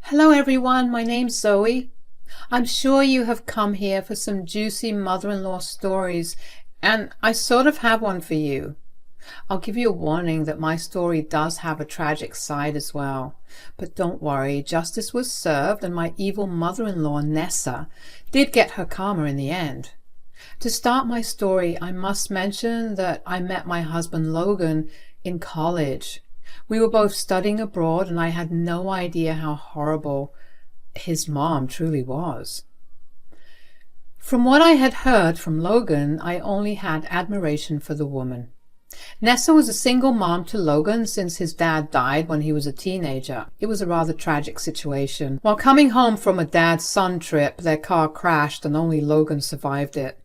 Hello everyone, my name's Zoe. I'm sure you have come here for some juicy mother-in-law stories, and I sort of have one for you. I'll give you a warning that my story does have a tragic side as well. But don't worry, justice was served and my evil mother-in-law, Nessa, did get her karma in the end. To start my story, I must mention that I met my husband Logan in college. We were both studying abroad and I had no idea how horrible his mom truly was. From what I had heard from Logan, I only had admiration for the woman. Nessa was a single mom to Logan since his dad died when he was a teenager. It was a rather tragic situation. While coming home from a dad-son trip, their car crashed and only Logan survived it.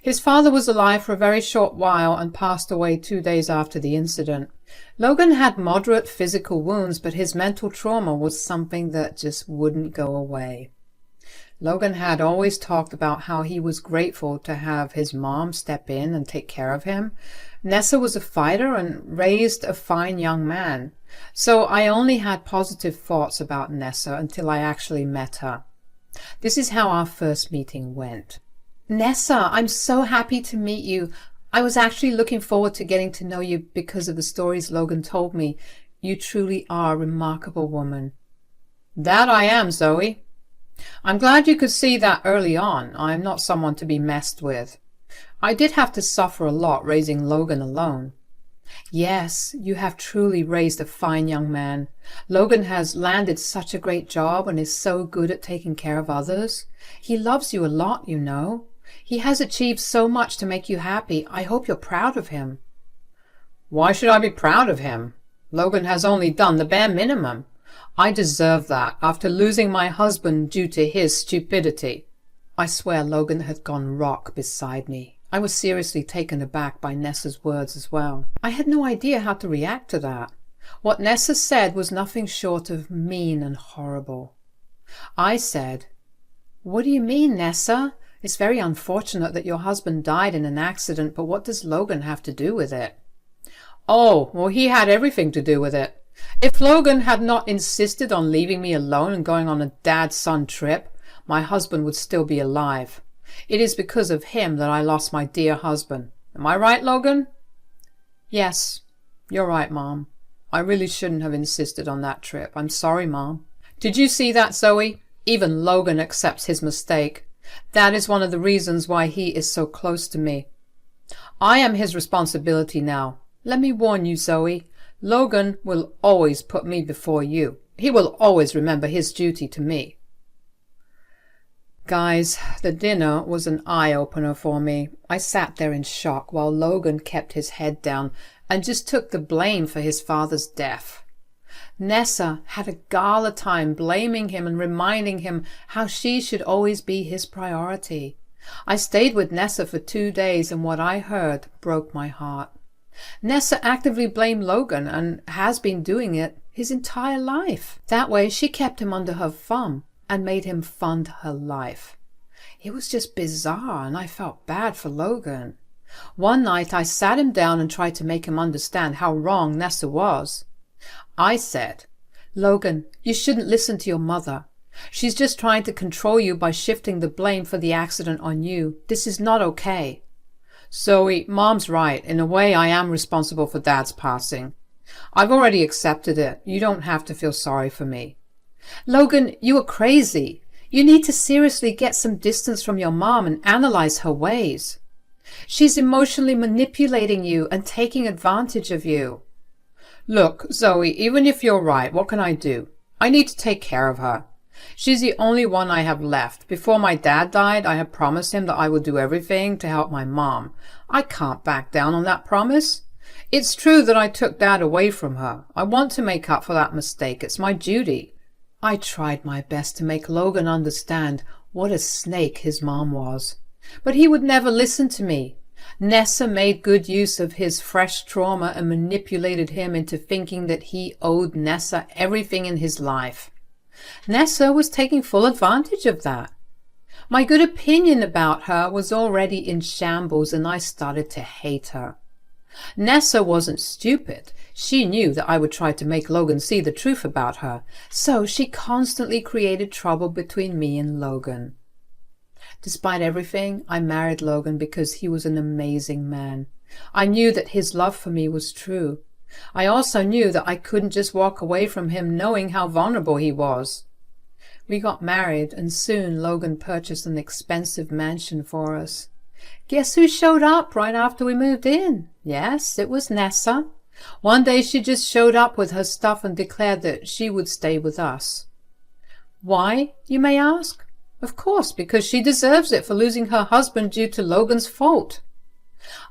His father was alive for a very short while and passed away 2 days after the incident. Logan had moderate physical wounds, but his mental trauma was something that just wouldn't go away. Logan had always talked about how he was grateful to have his mom step in and take care of him. Nessa was a fighter and raised a fine young man, so I only had positive thoughts about Nessa until I actually met her. This is how our first meeting went. Nessa, I'm so happy to meet you. I was actually looking forward to getting to know you because of the stories Logan told me. You truly are a remarkable woman. That I am, Zoe. I'm glad you could see that early on. I'm not someone to be messed with. I did have to suffer a lot raising Logan alone. Yes, you have truly raised a fine young man. Logan has landed such a great job and is so good at taking care of others. He loves you a lot, you know. He has achieved so much to make you happy. I hope you're proud of him. Why should I be proud of him? Logan has only done the bare minimum. I deserve that after losing my husband due to his stupidity. I swear Logan had gone rock beside me. I was seriously taken aback by Nessa's words as well. I had no idea how to react to that. What Nessa said was nothing short of mean and horrible. I said, "What do you mean, Nessa? It's very unfortunate that your husband died in an accident, but what does Logan have to do with it?" "Oh, well, he had everything to do with it. If Logan had not insisted on leaving me alone and going on a dad-son trip, my husband would still be alive. It is because of him that I lost my dear husband. Am I right, Logan?" "Yes, you're right, Mom. I really shouldn't have insisted on that trip. I'm sorry, Mom." Did you see that, Zoe? Even Logan accepts his mistake. That is one of the reasons why he is so close to me. I am his responsibility now. Let me warn you, Zoe. Logan will always put me before you. He will always remember his duty to me. Guys, the dinner was an eye-opener for me. I sat there in shock while Logan kept his head down and just took the blame for his father's death. Nessa had a gala time blaming him and reminding him how she should always be his priority. I stayed with Nessa for 2 days and what I heard broke my heart. Nessa actively blamed Logan and has been doing it his entire life. That way she kept him under her thumb and made him fund her life. It was just bizarre and I felt bad for Logan. One night I sat him down and tried to make him understand how wrong Nessa was. I said, "Logan, you shouldn't listen to your mother. She's just trying to control you by shifting the blame for the accident on you. This is not okay." "Zoe, Mom's right. In a way, I am responsible for Dad's passing. I've already accepted it. You don't have to feel sorry for me." "Logan, you are crazy. You need to seriously get some distance from your mom and analyze her ways. She's emotionally manipulating you and taking advantage of you." "Look, Zoe, even if you're right, what can I do? I need to take care of her. She's the only one I have left. Before my dad died, I had promised him that I would do everything to help my mom. I can't back down on that promise. It's true that I took Dad away from her. I want to make up for that mistake. It's my duty." I tried my best to make Logan understand what a snake his mom was, but he would never listen to me. Nessa made good use of his fresh trauma and manipulated him into thinking that he owed Nessa everything in his life. Nessa was taking full advantage of that. My good opinion about her was already in shambles and I started to hate her. Nessa wasn't stupid. She knew that I would try to make Logan see the truth about her, so she constantly created trouble between me and Logan. Despite everything, I married Logan because he was an amazing man. I knew that his love for me was true. I also knew that I couldn't just walk away from him knowing how vulnerable he was. We got married, and soon Logan purchased an expensive mansion for us. Guess who showed up right after we moved in? Yes, it was Nessa. One day she just showed up with her stuff and declared that she would stay with us. Why, you may ask? Of course, because she deserves it for losing her husband due to Logan's fault.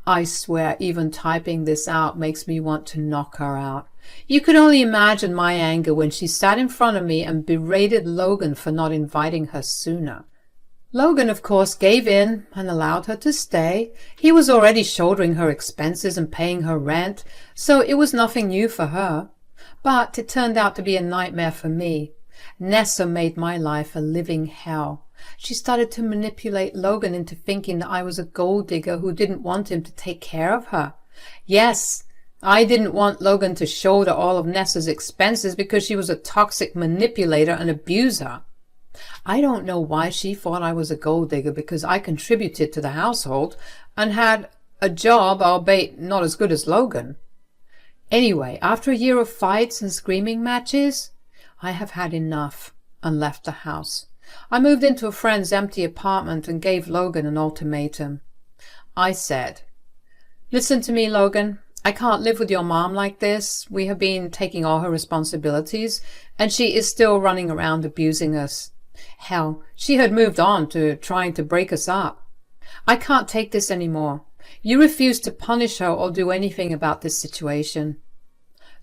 I swear even typing this out makes me want to knock her out. You could only imagine my anger when she sat in front of me and berated Logan for not inviting her sooner. Logan, of course, gave in and allowed her to stay. He was already shouldering her expenses and paying her rent, so it was nothing new for her. But it turned out to be a nightmare for me. Nessa made my life a living hell. She started to manipulate Logan into thinking that I was a gold digger who didn't want him to take care of her. Yes, I didn't want Logan to shoulder all of Nessa's expenses because she was a toxic manipulator and abuser. I don't know why she thought I was a gold digger because I contributed to the household and had a job, albeit not as good as Logan. Anyway, after a year of fights and screaming matches, I have had enough and left the house. I moved into a friend's empty apartment and gave Logan an ultimatum. I said, "Listen to me, Logan. I can't live with your mom like this. We have been taking all her responsibilities, and she is still running around abusing us. Hell, she had moved on to trying to break us up. I can't take this anymore. You refuse to punish her or do anything about this situation."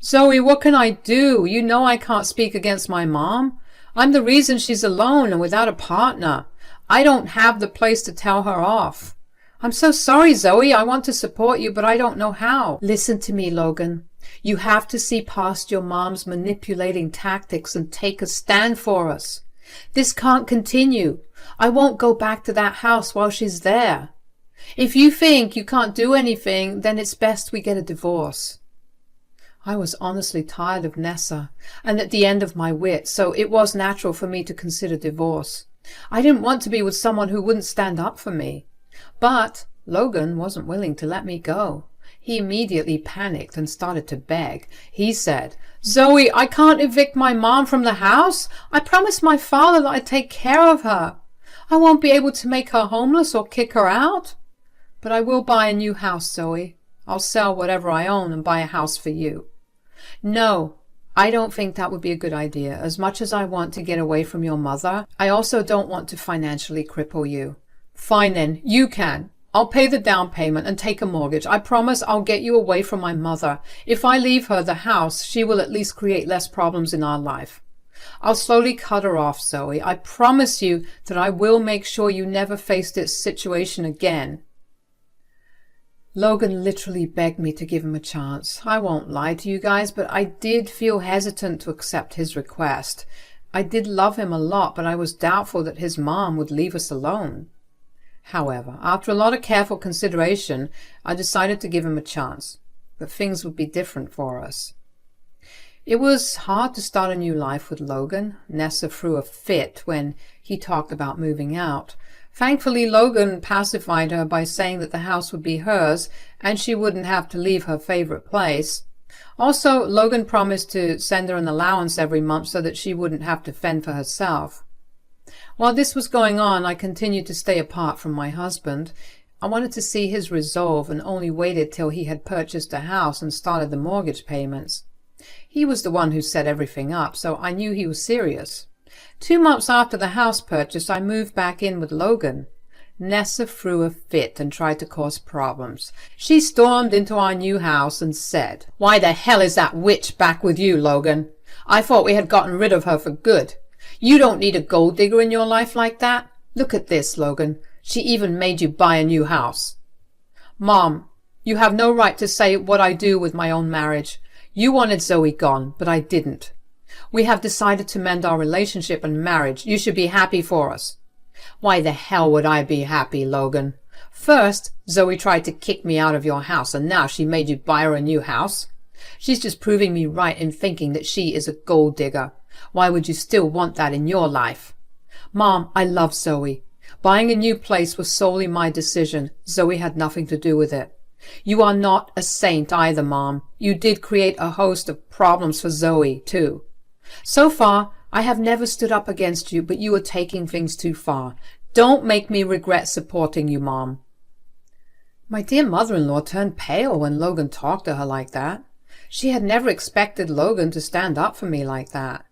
"Zoe, what can I do? You know I can't speak against my mom. I'm the reason she's alone and without a partner. I don't have the place to tell her off. I'm so sorry, Zoe. I want to support you, but I don't know how." "Listen to me, Logan. You have to see past your mom's manipulating tactics and take a stand for us. This can't continue. I won't go back to that house while she's there. If you think you can't do anything, then it's best we get a divorce." I was honestly tired of Nessa and at the end of my wits, so it was natural for me to consider divorce. I didn't want to be with someone who wouldn't stand up for me. But Logan wasn't willing to let me go. He immediately panicked and started to beg. He said, "Zoe, I can't evict my mom from the house. I promised my father that I'd take care of her. I won't be able to make her homeless or kick her out. But I will buy a new house, Zoe. I'll sell whatever I own and buy a house for you." "No, I don't think that would be a good idea. As much as I want to get away from your mother, I also don't want to financially cripple you." "Fine then, you can. I'll pay the down payment and take a mortgage. I promise I'll get you away from my mother. If I leave her the house, she will at least create less problems in our life. I'll slowly cut her off, Zoe. I promise you that I will make sure you never face this situation again." Logan literally begged me to give him a chance. I won't lie to you guys, but I did feel hesitant to accept his request. I did love him a lot, but I was doubtful that his mom would leave us alone. However, after a lot of careful consideration, I decided to give him a chance, that things would be different for us. It was hard to start a new life with Logan. Nessa threw a fit when he talked about moving out. Thankfully, Logan pacified her by saying that the house would be hers and she wouldn't have to leave her favorite place. Also, Logan promised to send her an allowance every month so that she wouldn't have to fend for herself. While this was going on, I continued to stay apart from my husband. I wanted to see his resolve and only waited till he had purchased a house and started the mortgage payments. He was the one who set everything up, so I knew he was serious. 2 months after the house purchase, I moved back in with Logan. Nessa threw a fit and tried to cause problems. She stormed into our new house and said, "Why the hell is that witch back with you, Logan? I thought we had gotten rid of her for good. You don't need a gold digger in your life like that. Look at this, Logan. She even made you buy a new house." "Mom, you have no right to say what I do with my own marriage. You wanted Zoe gone, but I didn't. We have decided to mend our relationship and marriage. You should be happy for us." "Why the hell would I be happy, Logan? First, Zoe tried to kick me out of your house, and now she made you buy her a new house. She's just proving me right in thinking that she is a gold digger. Why would you still want that in your life? Mom, I love Zoe. Buying a new place was solely my decision. Zoe had nothing to do with it. You are not a saint either, Mom. You did create a host of problems for Zoe, too. So far, I have never stood up against you, but you are taking things too far. Don't make me regret supporting you, Mom. My dear mother-in-law turned pale when Logan talked to her like that. She had never expected Logan to stand up for me like that.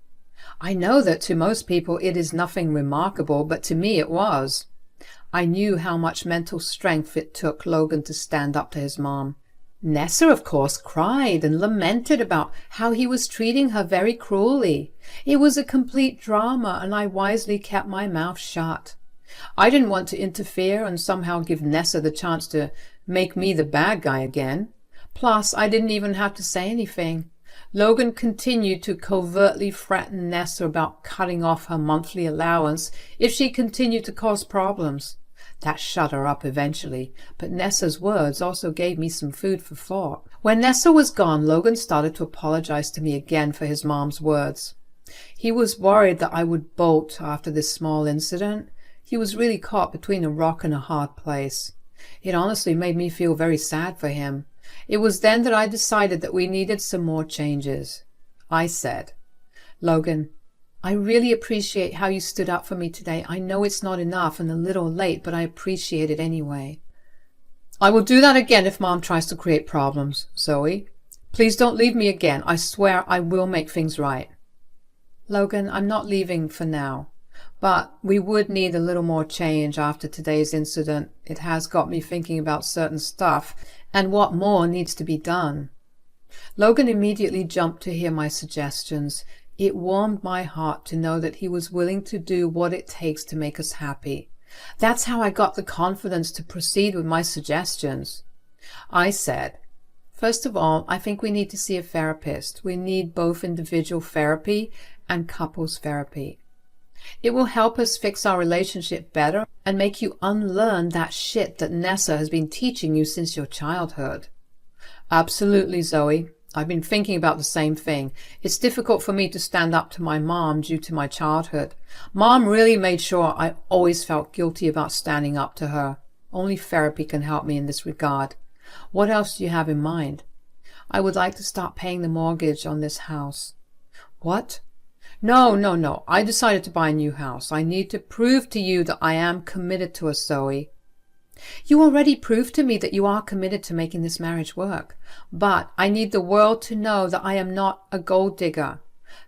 I know that to most people it is nothing remarkable, but to me it was. I knew how much mental strength it took Logan to stand up to his mom. Nessa, of course, cried and lamented about how he was treating her very cruelly. It was a complete drama, and I wisely kept my mouth shut. I didn't want to interfere and somehow give Nessa the chance to make me the bad guy again. Plus, I didn't even have to say anything. Logan continued to covertly threaten Nessa about cutting off her monthly allowance if she continued to cause problems. That shut her up eventually, but Nessa's words also gave me some food for thought. When Nessa was gone, Logan started to apologize to me again for his mom's words. He was worried that I would bolt after this small incident. He was really caught between a rock and a hard place. It honestly made me feel very sad for him. It was then that I decided that we needed some more changes. I said, Logan, I really appreciate how you stood up for me today. I know it's not enough and a little late, but I appreciate it anyway. I will do that again if Mom tries to create problems, Zoe. Please don't leave me again. I swear I will make things right. Logan, I'm not leaving for now, but we would need a little more change after today's incident. It has got me thinking about certain stuff and what more needs to be done. Logan immediately jumped to hear my suggestions. It warmed my heart to know that he was willing to do what it takes to make us happy. That's how I got the confidence to proceed with my suggestions. I said, first of all, I think we need to see a therapist. We need both individual therapy and couples therapy. It will help us fix our relationship better and make you unlearn that shit that Nessa has been teaching you since your childhood. Absolutely, Zoe. I've been thinking about the same thing. It's difficult for me to stand up to my mom due to my childhood. Mom really made sure I always felt guilty about standing up to her. Only therapy can help me in this regard. What else do you have in mind? I would like to start paying the mortgage on this house. What? No. I decided to buy a new house. I need to prove to you that I am committed to us, Zoe. You already proved to me that you are committed to making this marriage work. But I need the world to know that I am not a gold digger.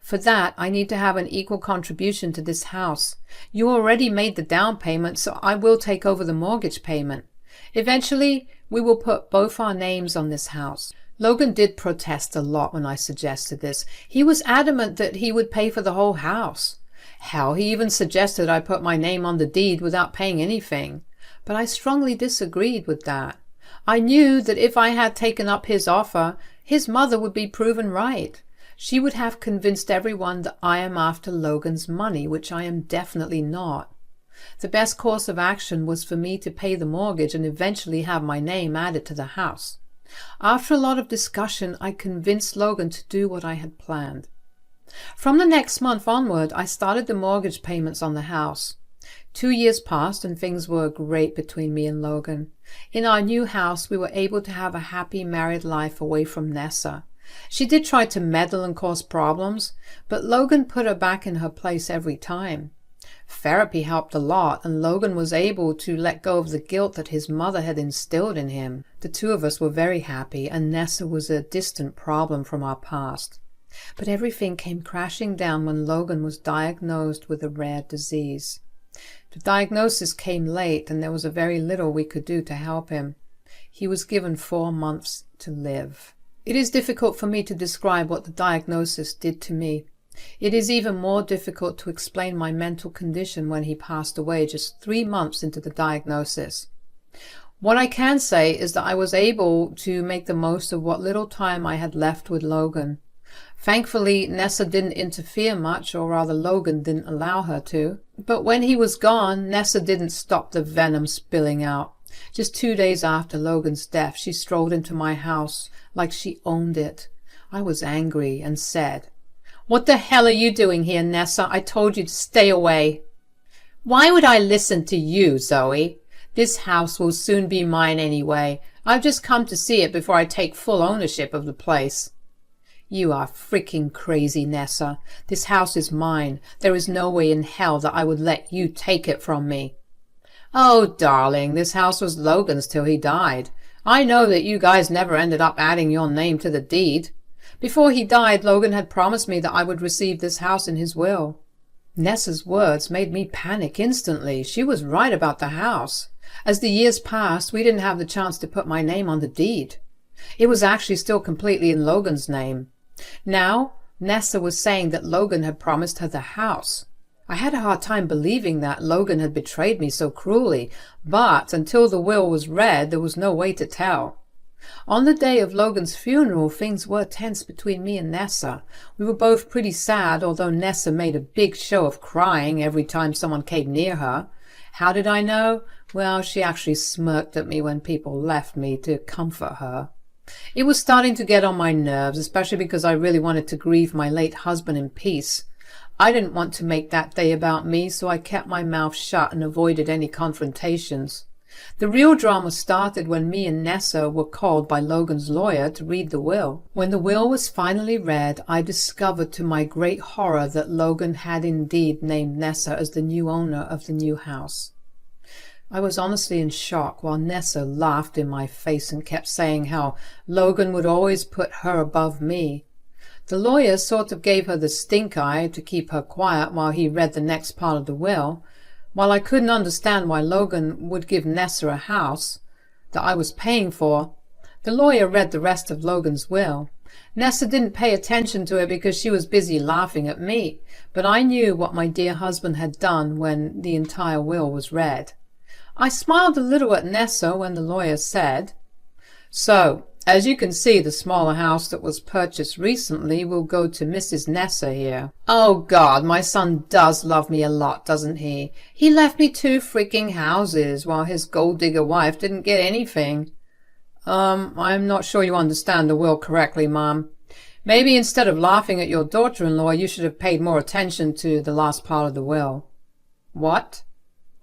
For that, I need to have an equal contribution to this house. You already made the down payment, so I will take over the mortgage payment. Eventually, we will put both our names on this house. Logan did protest a lot when I suggested this. He was adamant that he would pay for the whole house. Hell, he even suggested I put my name on the deed without paying anything. But I strongly disagreed with that. I knew that if I had taken up his offer, his mother would be proven right. She would have convinced everyone that I am after Logan's money, which I am definitely not. The best course of action was for me to pay the mortgage and eventually have my name added to the house. After a lot of discussion, I convinced Logan to do what I had planned. From the next month onward, I started the mortgage payments on the house. 2 years passed and things were great between me and Logan. In our new house, we were able to have a happy married life away from Nessa. She did try to meddle and cause problems, but Logan put her back in her place every time. Therapy helped a lot, and Logan was able to let go of the guilt that his mother had instilled in him. The two of us were very happy, and Nessa was a distant problem from our past. But everything came crashing down when Logan was diagnosed with a rare disease. The diagnosis came late, and there was very little we could do to help him. He was given 4 months to live. It is difficult for me to describe what the diagnosis did to me. It is even more difficult to explain my mental condition when he passed away just 3 months into the diagnosis. What I can say is that I was able to make the most of what little time I had left with Logan. Thankfully, Nessa didn't interfere much, or rather Logan didn't allow her to. But when he was gone, Nessa didn't stop the venom spilling out. Just 2 days after Logan's death, she strolled into my house like she owned it. I was angry and said, "What the hell are you doing here, Nessa? I told you to stay away." "Why would I listen to you, Zoe? This house will soon be mine anyway. I've just come to see it before I take full ownership of the place." "You are freaking crazy, Nessa. This house is mine. There is no way in hell that I would let you take it from me." "Oh, darling, this house was Logan's till he died. I know that you guys never ended up adding your name to the deed. Before he died, Logan had promised me that I would receive this house in his will." Nessa's words made me panic instantly. She was right about the house. As the years passed, we didn't have the chance to put my name on the deed. It was actually still completely in Logan's name. Now, Nessa was saying that Logan had promised her the house. I had a hard time believing that Logan had betrayed me so cruelly, but until the will was read, there was no way to tell. On the day of Logan's funeral, things were tense between me and Nessa. We were both pretty sad, although Nessa made a big show of crying every time someone came near her. How did I know? Well, she actually smirked at me when people left me to comfort her. It was starting to get on my nerves, especially because I really wanted to grieve my late husband in peace. I didn't want to make that day about me, so I kept my mouth shut and avoided any confrontations. The real drama started when me and Nessa were called by Logan's lawyer to read the will. When the will was finally read, I discovered to my great horror that Logan had indeed named Nessa as the new owner of the new house. I was honestly in shock while Nessa laughed in my face and kept saying how Logan would always put her above me. The lawyer sort of gave her the stink eye to keep her quiet while he read the next part of the will. While I couldn't understand why Logan would give Nessa a house that I was paying for, the lawyer read the rest of Logan's will. Nessa didn't pay attention to it because she was busy laughing at me, but I knew what my dear husband had done when the entire will was read. I smiled a little at Nessa when the lawyer said, "So, as you can see, the smaller house that was purchased recently will go to Mrs. Nessa here." Oh God, my son does love me a lot, doesn't he? He left me 2 freaking houses while his gold digger wife didn't get anything. I'm not sure you understand the will correctly, Mom. Maybe instead of laughing at your daughter-in-law, you should have paid more attention to the last part of the will. What?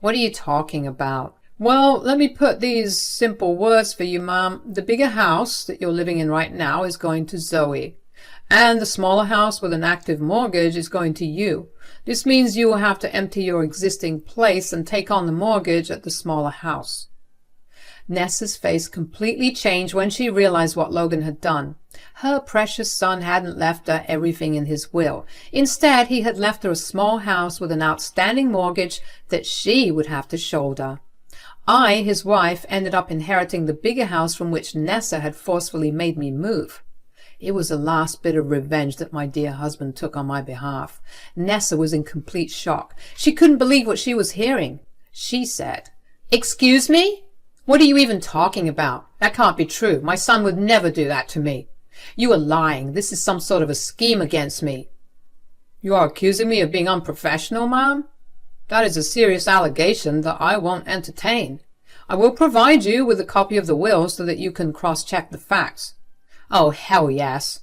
What are you talking about? Well, let me put these simple words for you, Mom. The bigger house that you're living in right now is going to Zoe, and the smaller house with an active mortgage is going to you. This means you will have to empty your existing place and take on the mortgage at the smaller house. Nessa's face completely changed when she realized what Logan had done. Her precious son hadn't left her everything in his will. Instead, he had left her a small house with an outstanding mortgage that she would have to shoulder. I, his wife, ended up inheriting the bigger house from which Nessa had forcefully made me move. It was the last bit of revenge that my dear husband took on my behalf. Nessa was in complete shock. She couldn't believe what she was hearing. She said, "Excuse me? What are you even talking about? That can't be true. My son would never do that to me. You are lying. This is some sort of a scheme against me." "You are accusing me of being unprofessional, Mom? That is a serious allegation that I won't entertain. I will provide you with a copy of the will so that you can cross-check the facts." "Oh, hell yes.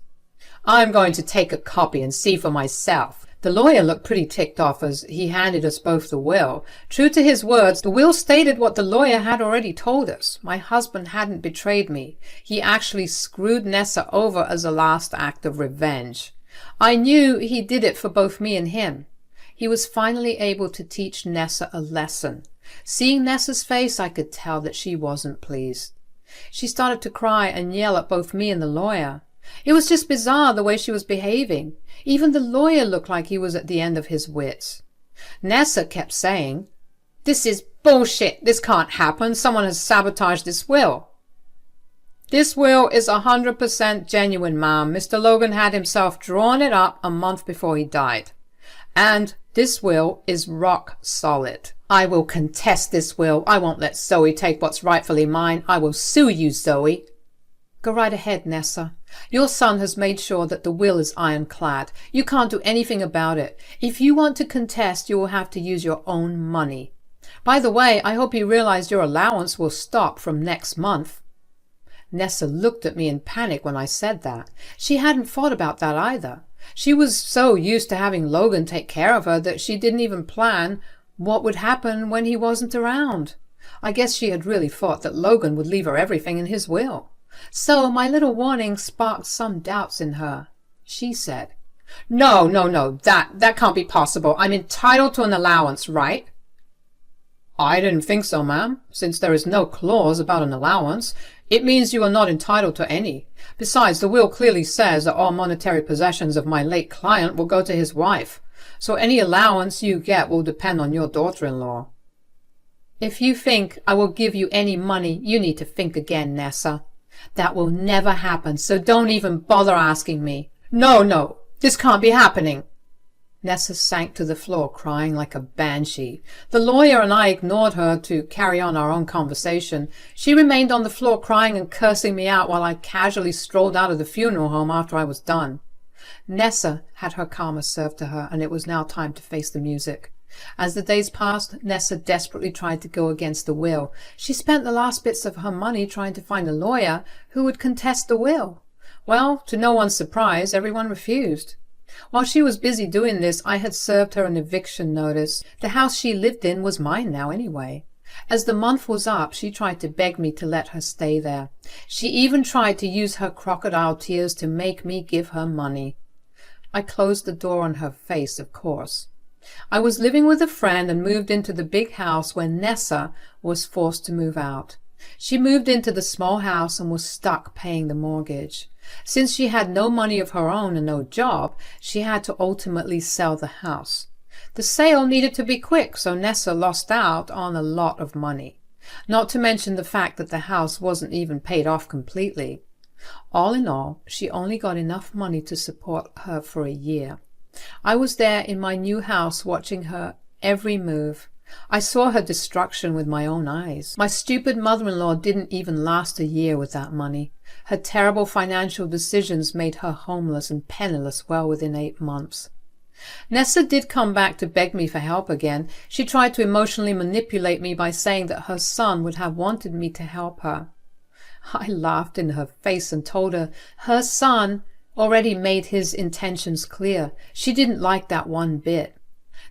I'm going to take a copy and see for myself." The lawyer looked pretty ticked off as he handed us both the will. True to his words, the will stated what the lawyer had already told us. My husband hadn't betrayed me. He actually screwed Nessa over as a last act of revenge. I knew he did it for both me and him. He was finally able to teach Nessa a lesson. Seeing Nessa's face, I could tell that she wasn't pleased. She started to cry and yell at both me and the lawyer. It was just bizarre the way she was behaving. Even the lawyer looked like he was at the end of his wits. Nessa kept saying, "This is bullshit. This can't happen. Someone has sabotaged this will." "This will is 100% genuine, Mom. Mr. Logan had himself drawn it up a month before he died. And this will is rock solid. I will contest this will. I won't let Zoe take what's rightfully mine. I will sue you, Zoe." "Go right ahead, Nessa. Your son has made sure that the will is ironclad. You can't do anything about it. If you want to contest, you will have to use your own money. By the way, I hope you realize your allowance will stop from next month." Nessa looked at me in panic when I said that. She hadn't thought about that either. She was so used to having Logan take care of her that she didn't even plan what would happen when he wasn't around. I guess she had really thought that Logan would leave her everything in his will. So my little warning sparked some doubts in her. She said, No, that can't be possible. I'm entitled to an allowance, right? I didn't think so, ma'am. Since there is no clause about an allowance, it means you are not entitled to any. Besides, the will clearly says that all monetary possessions of my late client will go to his wife, so any allowance you get will depend on your daughter-in-law. If you think I will give you any money, you need to think again, Nessa. That will never happen, so don't even bother asking me. No, this can't be happening. Nessa sank to the floor, crying like a banshee. The lawyer and I ignored her to carry on our own conversation. She remained on the floor crying and cursing me out while I casually strolled out of the funeral home after I was done. Nessa had her karma served to her, and it was now time to face the music. As the days passed, Nessa desperately tried to go against the will. She spent the last bits of her money trying to find a lawyer who would contest the will. Well, to no one's surprise, everyone refused. While she was busy doing this, I had served her an eviction notice. The house she lived in was mine now anyway. As the month was up, she tried to beg me to let her stay there. She even tried to use her crocodile tears to make me give her money. I closed the door on her face, of course. I was living with a friend and moved into the big house when Nessa was forced to move out. She moved into the small house and was stuck paying the mortgage. Since she had no money of her own and no job, she had to ultimately sell the house. The sale needed to be quick, so Nessa lost out on a lot of money. Not to mention the fact that the house wasn't even paid off completely. All in all, she only got enough money to support her for a year. I was there in my new house watching her every move. I saw her destruction with my own eyes. My stupid mother-in-law didn't even last a year with that money. Her terrible financial decisions made her homeless and penniless well within 8 months. Nessa did come back to beg me for help again. She tried to emotionally manipulate me by saying that her son would have wanted me to help her. I laughed in her face and told her her son already made his intentions clear. She didn't like that one bit.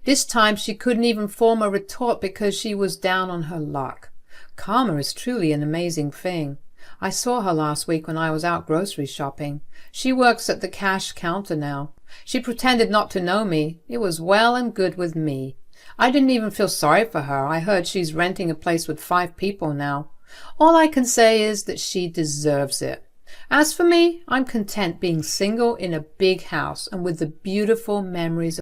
This time she couldn't even form a retort because she was down on her luck. Karma is truly an amazing thing. I saw her last week when I was out grocery shopping. She works at the cash counter now. She pretended not to know me. It was well and good with me. I didn't even feel sorry for her. I heard she's renting a place with 5 people now. All I can say is that she deserves it. As for me, I'm content being single in a big house and with the beautiful memories